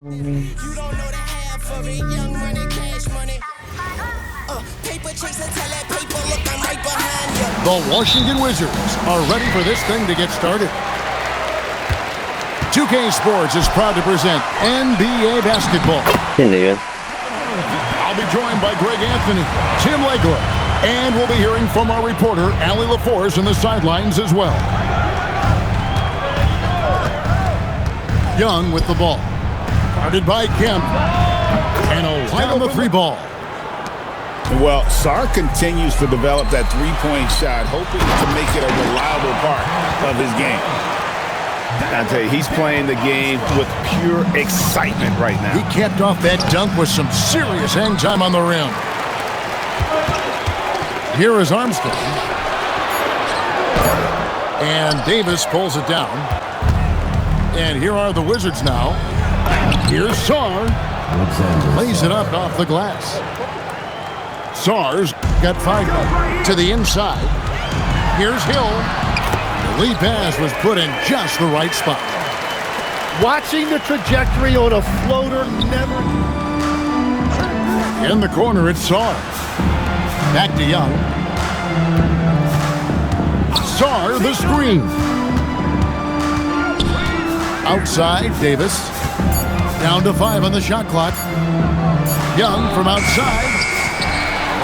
You don't know the half of it, young money, cash money. Paper chaser, tell that paper, look, I'm right behind you. The Washington Wizards are ready for this thing to get started. 2K Sports is proud to present NBA basketball. I'll be joined by Greg Anthony, Tim Legler, and we'll be hearing from our reporter, Allie LaForce, in the sidelines as well. Young with the ball. Guarded by Kemp. And a wide on the three ball. Well, Sark continues to develop that three-point shot, hoping to make it a reliable part of his game. I tell you, he's playing the game with pure excitement right now. He capped off that dunk with some serious hang time on the rim. Here is Armstrong. And Davis pulls it down. And here are the Wizards now. Here's Sarr. Lays it up off the glass. Sarr's got 5 to the inside. Here's Hill. The lead pass was put in just the right spot. Watching the trajectory on a floater never... In the corner, it's Sarr. Back to Young. Sarr, the screen. Outside, Davis. Down to 5 on the shot clock. Young from outside.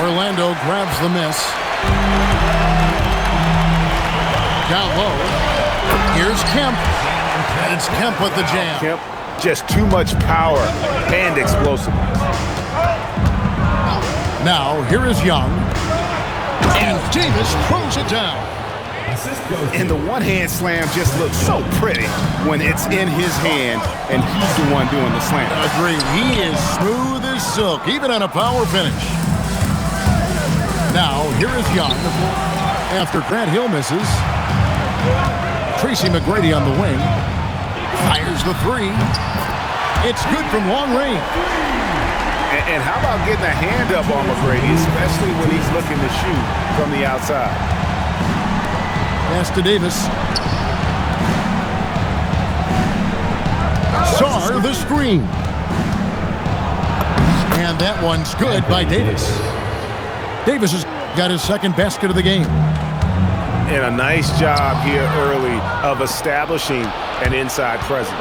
Orlando grabs the miss. Down low. Here's Kemp. And it's Kemp with the jam. Kemp, just too much power and explosiveness. Now, here is Young. And Davis throws it down. And the one-hand slam just looks so pretty when it's in his hand and he's the one doing the slam. Agreed. He is smooth as silk, even on a power finish. Now, here is Young. After Grant Hill misses, Tracy McGrady on the wing. Fires the three. It's good from long range. And how about getting a hand up on McGrady, especially when he's looking to shoot from the outside? Pass to Davis. Sarr, the screen. And that one's good by Davis. Davis has got his second basket of the game. And a nice job here early of establishing an inside presence.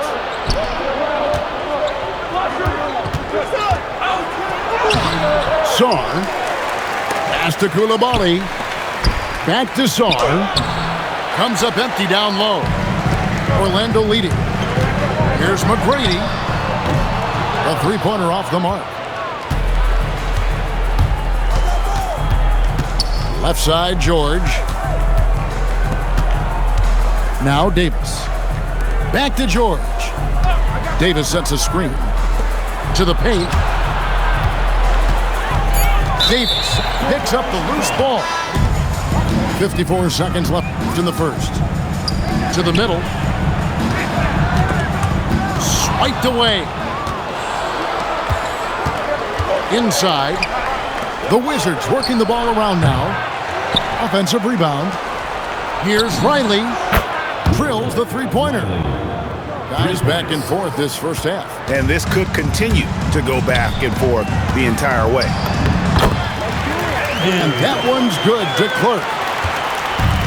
Sarr. Pass to Coulibaly. Back to Sarr. Comes up empty down low. Orlando leading. Here's McGrady. A three-pointer off the mark. Left side, George. Now Davis. Back to George. Davis sets a screen. To the paint. Davis picks up the loose ball. 54 seconds left in the first. To the middle. Swiped away. Inside. The Wizards working the ball around now. Offensive rebound. Here's Riley. Drills the three-pointer. Guys back and forth this first half. And this could continue to go back and forth the entire way. And that one's good to Clark.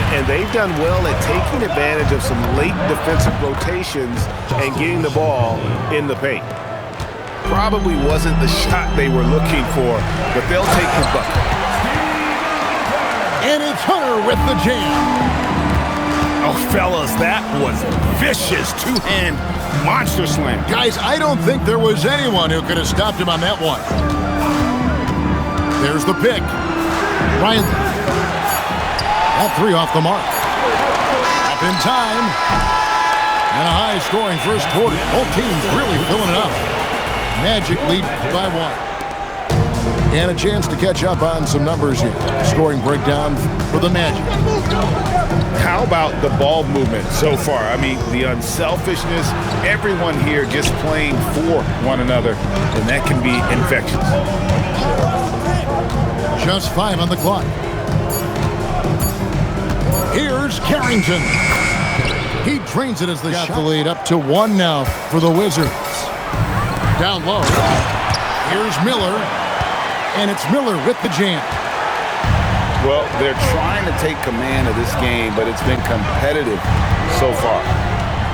And they've done well at taking advantage of some late defensive rotations and getting the ball in the paint. Probably wasn't the shot they were looking for, but they'll take the bucket. And it's Hunter with the jam. Oh, fellas, that was a vicious two-hand monster slam. Guys, I don't think there was anyone who could have stopped him on that one. There's the pick. Riley. That three off the mark. Up in time. And a high-scoring first quarter. Both teams really filling it up. Magic lead by 1. And a chance to catch up on some numbers here. Scoring breakdown for the Magic. How about the ball movement so far? I mean, the unselfishness, everyone here just playing for one another, and that can be infectious. Just 5 on the clock. Here's Carrington. He drains it as they got the lead up to 1 now for the Wizards. Down low. Here's Miller. And it's Miller with the jam. Well, they're trying to take command of this game, but it's been competitive so far.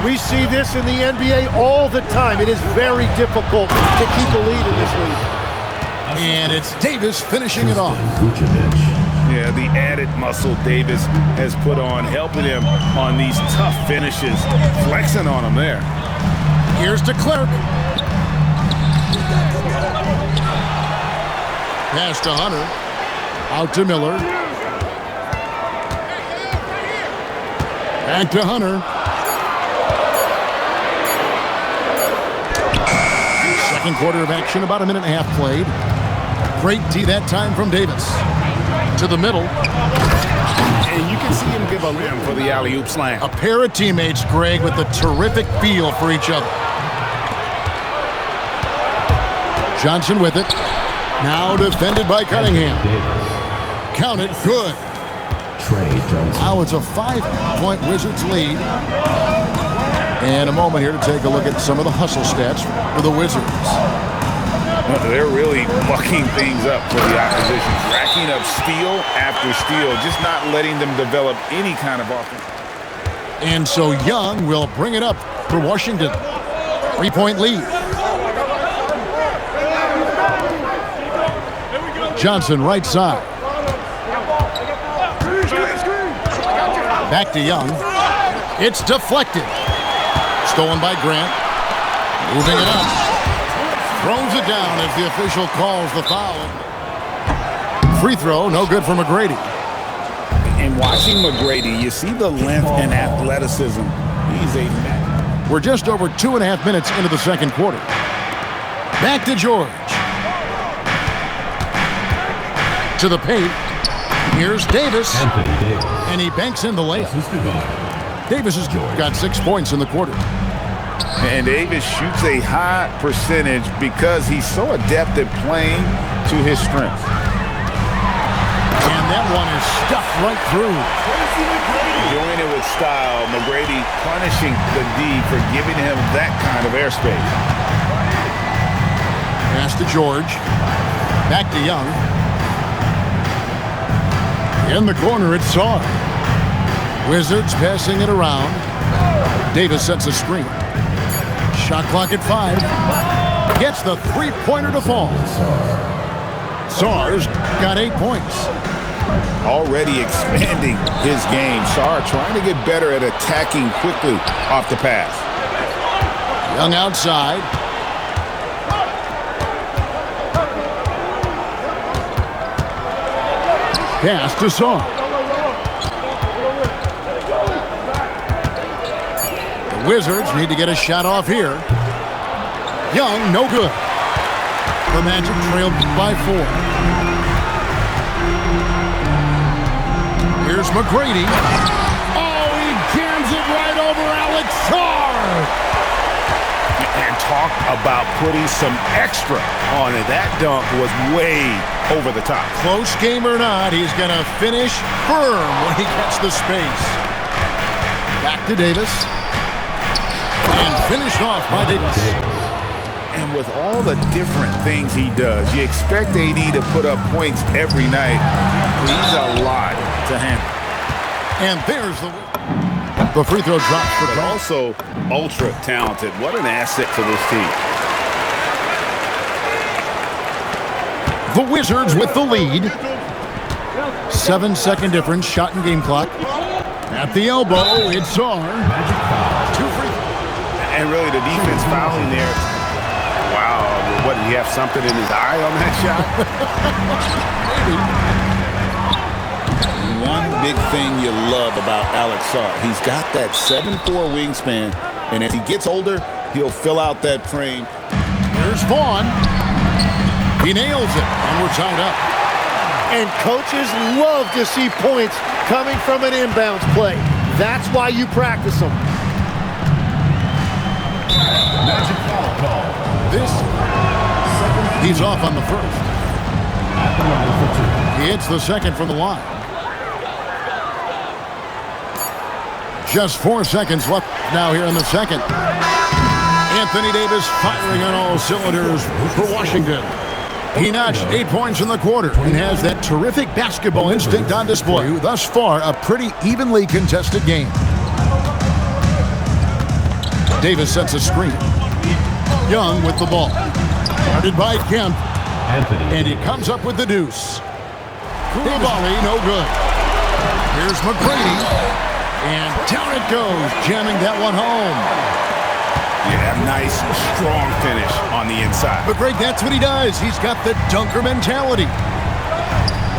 We see this in the NBA all the time. It is very difficult to keep a lead in this league. And it's Davis finishing it off. Yeah, the added muscle Davis has put on, helping him on these tough finishes, flexing on him there. Here's to Clark. Pass to Hunter. Out to Miller. Back to Hunter. Second quarter of action, about a minute and a half played. Great D that time from Davis. To the middle. And you can see him give a limb for the alley-oop slam. A pair of teammates, Greg, with a terrific feel for each other. Johnson with it. Now defended by Cunningham. Count it, good. Now it's a 5-point Wizards lead. And a moment here to take a look at some of the hustle stats for the Wizards. They're really mucking things up for the opposition, racking up steal after steal, just not letting them develop any kind of offense. And so Young will bring it up for Washington. 3-point lead. Johnson right side. Back to Young. It's deflected. Stolen by Grant. Moving it up. Throws it down as the official calls the foul. Free throw, no good for McGrady. And watching McGrady, you see the length and athleticism. He's a man. We're just over 2.5 minutes into the second quarter. Back to George. To the paint. Here's Davis. And he banks in the layup. Davis has got 6 points in the quarter. And Davis shoots a high percentage because he's so adept at playing to his strengths. And that one is stuffed right through. Doing it with style. McGrady punishing the D for giving him that kind of airspace. Pass to George. Back to Young. In the corner, it's Saar. Wizards passing it around. Davis sets a screen. Shot clock at 5. Gets the three-pointer to fall. Saar's got 8 points. Already expanding his game. Saar trying to get better at attacking quickly off the pass. Young outside. Pass to Saar. The Wizards need to get a shot off here. Young, no good. The Magic trailed by 4. Here's McGrady. Oh, he jams it right over Alex Saar. And talk about putting some extra on it. That dunk was way over the top. Close game or not, he's going to finish firm when he gets the space. Back to Davis. And finished off by Davis. And with all the different things he does, you expect AD to put up points every night. He's a lot to handle. And there's the free throw drops for but Grant. also ultra talented. What an asset to this team. The Wizards with the lead. 7-second difference, shot and game clock. At the elbow, it's Saar. 2 free throws. And really the defense fouling there. Wow, what, did he have something in his eye on that shot? One big thing you love about Alex Saar, he's got that 7'4" wingspan, and as he gets older, he'll fill out that frame. Here's Vaughn. He nails it, and we're tied up. And coaches love to see points coming from an inbounds play. That's why you practice them. Magic foul call. He's off on the first. He hits the second from the line. Just 4 seconds left now here in the second. And Anthony Davis firing on all cylinders for Washington. He notched 8 points in the quarter and has that terrific basketball instinct on display. Thus far, a pretty evenly contested game. Davis sets a screen. Young with the ball. Guarded by Kemp. And he comes up with the deuce. The volley, no good. Here's McGrady. And down it goes, jamming that one home. Yeah, nice, strong finish on the inside. But Greg, that's what he does. He's got the dunker mentality.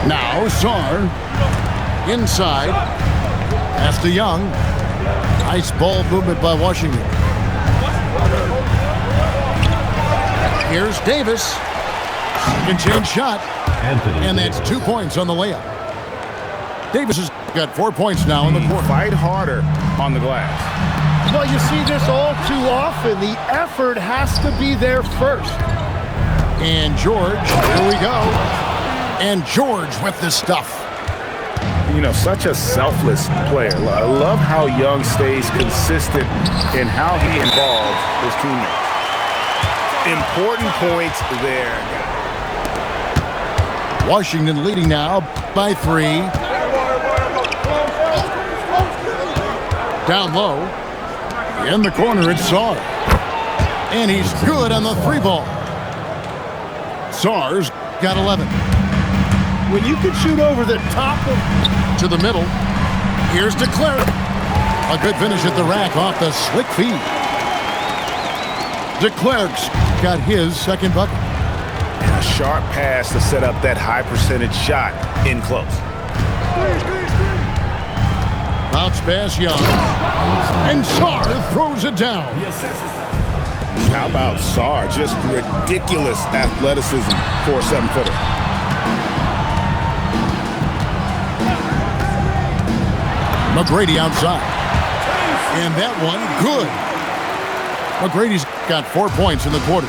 Now, Sarr. Inside. Pass to Young. Nice ball movement by Washington. Here's Davis. Second chance shot. And that's 2 points on the layup. Davis has got 4 points now in the quarter. Fight harder on the glass. Well, you see this all too often. The effort has to be there first. And George, here we go. And George with the stuff. You know, such a selfless player. I love how Young stays consistent in how he involves his teammates. Important points there. Washington leading now by 3. Down low. In the corner, it's Sarr. And he's good on the 3 ball. Sarr's got 11. When you can shoot over the top of... To the middle. Here's DeClerc. A good finish at the rack off the slick feed. DeClerc's got his second bucket. And a sharp pass to set up that high percentage shot in close. Bounce pass Young. And Sarr throws it down. How about Sarr? Just ridiculous athleticism for a 7-footer. McGrady outside. And that one, good. McGrady's got 4 points in the quarter.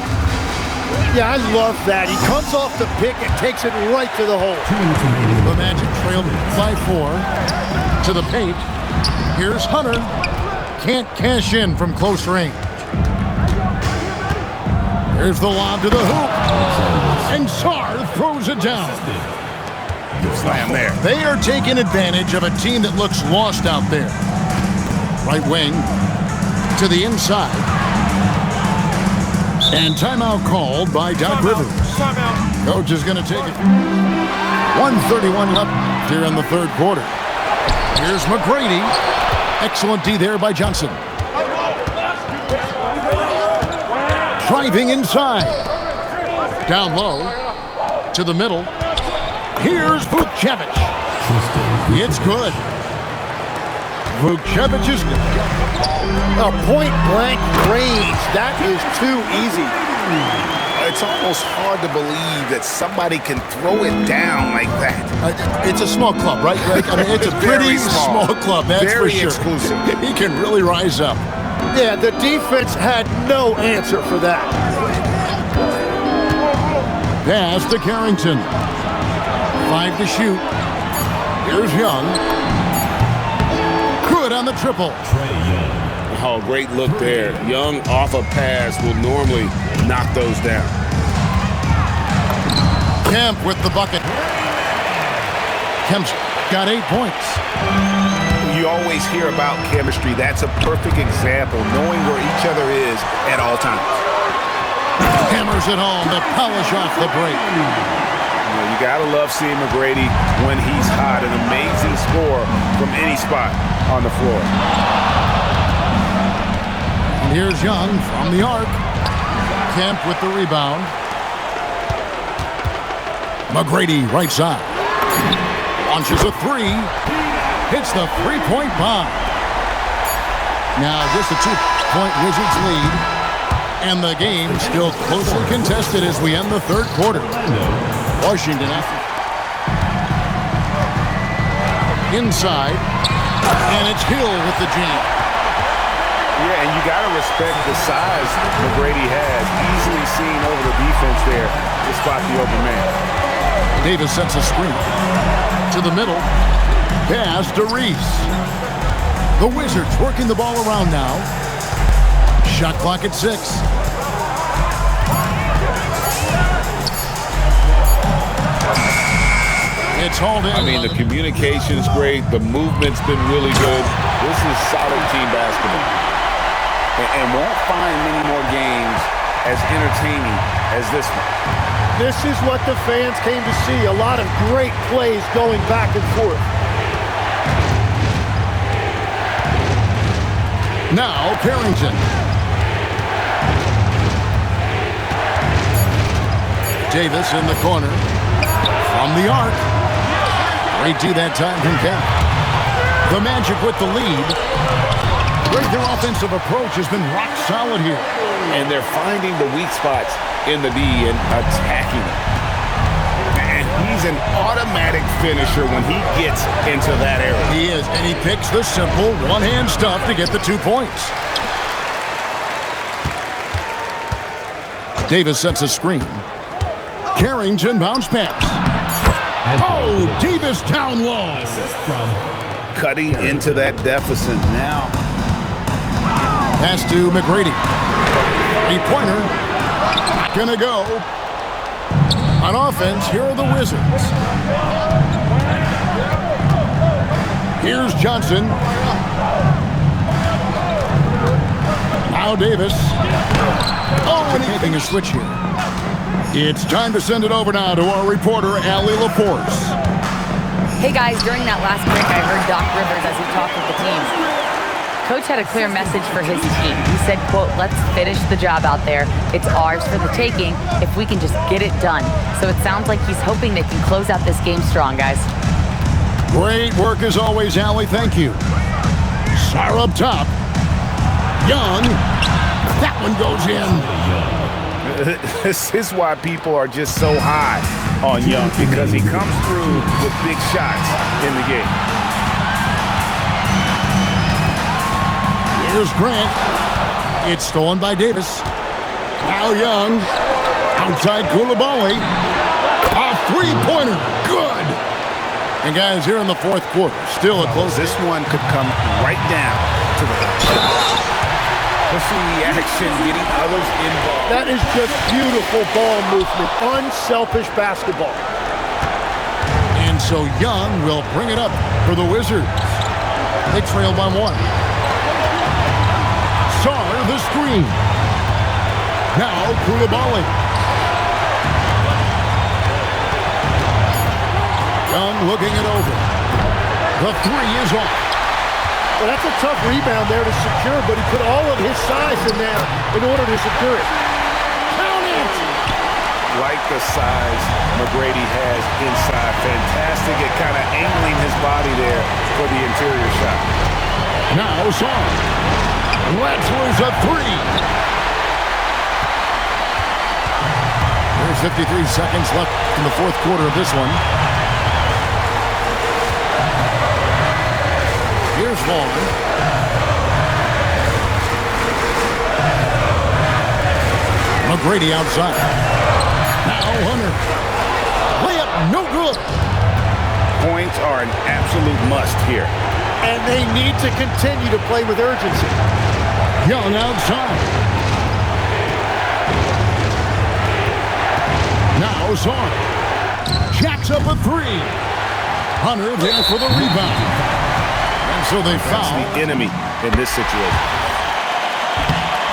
Yeah, I love that. He comes off the pick and takes it right to the hole. The Magic trailed by 4 to the paint. Here's Hunter. Can't cash in from close range. Here's the lob to the hoop. And Sarr throws it down. Slam there. They are taking advantage of a team that looks lost out there. Right wing to the inside. And timeout called by Doc Rivers. Coach is going to take it. 1:31 left here in the third quarter. Here's McGrady. Excellent D there by Johnson. Driving inside. Down low to the middle. Here's Vukcevic. It's good. Vukcevic is a point-blank range. That is too easy. It's almost hard to believe that somebody can throw it down like that. It's a small club, right? Like, I mean, it's a pretty small club, that's very for sure. Exclusive. He can really rise up. Yeah, the defense had no answer for that. Pass to Carrington. 5 to shoot. Here's Young. Good on the triple. Oh, great look there. Young off a pass will normally knock those down. Kemp with the bucket. Kemp's got 8 points. You always hear about chemistry. That's a perfect example, knowing where each other is at all times. Hammers it home to polish off the break. You gotta love seeing McGrady when he's hot. An amazing score from any spot on the floor. And here's Young from the arc. Kemp with the rebound. McGrady right side. Launches a 3. Hits the 3-point bomb. Now just a 2-point Wizards lead. And the game still closely contested as we end the third quarter. Washington inside, and it's Hill with the jam. Yeah, and you got to respect the size McGrady has. Easily seen over the defense there to spot the open man. Davis sets a screen to the middle. Pass to Reese. The Wizards working the ball around now. Shot clock at 6. It's hauled in. I mean, the communication's great. The movement's been really good. This is solid team basketball. And won't find many more games as entertaining as this one. This is what the fans came to see. A lot of great plays going back and forth. Now, Carrington. Davis in the corner. From the arc. Great D that time from Kemp. The Magic with the lead. Great, their offensive approach has been rock solid here. And they're finding the weak spots in the D and attacking it. And he's an automatic finisher when he gets into that area. He is, and he picks the simple one-hand stuff to get the 2 points. Davis sets a screen. Carrington bounce pass. Oh, Davis down low. Cutting into that deficit now. Pass to McGrady. Three-pointer. Not gonna go. On offense, here are the Wizards. Here's Johnson. Now Davis. Oh, and making a switch here. It's time to send it over now to our reporter, Allie LaForce. Hey guys, during that last break, I heard Doc Rivers as he talked with the team. Coach had a clear message for his team. He said, quote, let's finish the job out there. It's ours for the taking if we can just get it done. So it sounds like he's hoping they can close out this game strong, guys. Great work as always, Allie. Thank you. Sarr up top. Young. That one goes in. This is why people are just so high on Young, because he comes through with big shots in the game. Here's Grant. It's stolen by Davis. Now Young. Outside Coulibaly. A three-pointer. Good. And guys, here in the fourth quarter, still a close. This one could come right down to the shot. Pushing the action, getting others involved. That is just beautiful ball movement. Unselfish basketball. And so Young will bring it up for the Wizards. They trail by 1. Sarr the screen. Now Coulibaly. Young looking it over. The three is off. Well, that's a tough rebound there to secure, but he put all of his size in there in order to secure it. Count it! Like the size McGrady has inside. Fantastic at kind of angling his body there for the interior shot. Now Sarr. Wetzler's a three. There's 53 seconds left in the fourth quarter of this one. Here's Vaughn. McGrady outside. Now Hunter. Layup no good. Points are an absolute must here. And they need to continue to play with urgency. Young outside. Now Sarr. Jacks up a three. Hunter there for the rebound. So they foul. That's the enemy in this situation.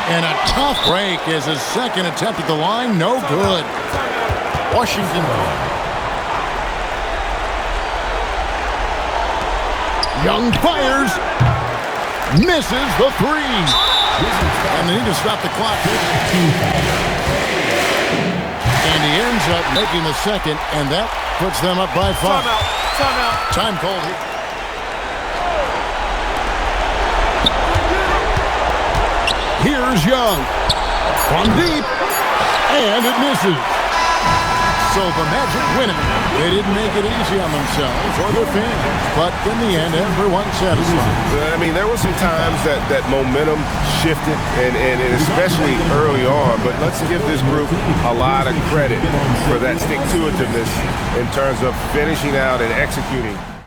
And a tough break as his second attempt at the line. No good. Washington. Young fires. Misses the three. And they need to stop the clock. And he ends up making the second, and that puts them up by 5. Timeout. Time called here. Here's Young. From deep. And it misses. So the Magic win it. They didn't make it easy on themselves or their fans. But in the end, everyone's satisfied. I mean, there were some times that momentum shifted, and especially early on. But let's give this group a lot of credit for that stick-to-itiveness in terms of finishing out and executing.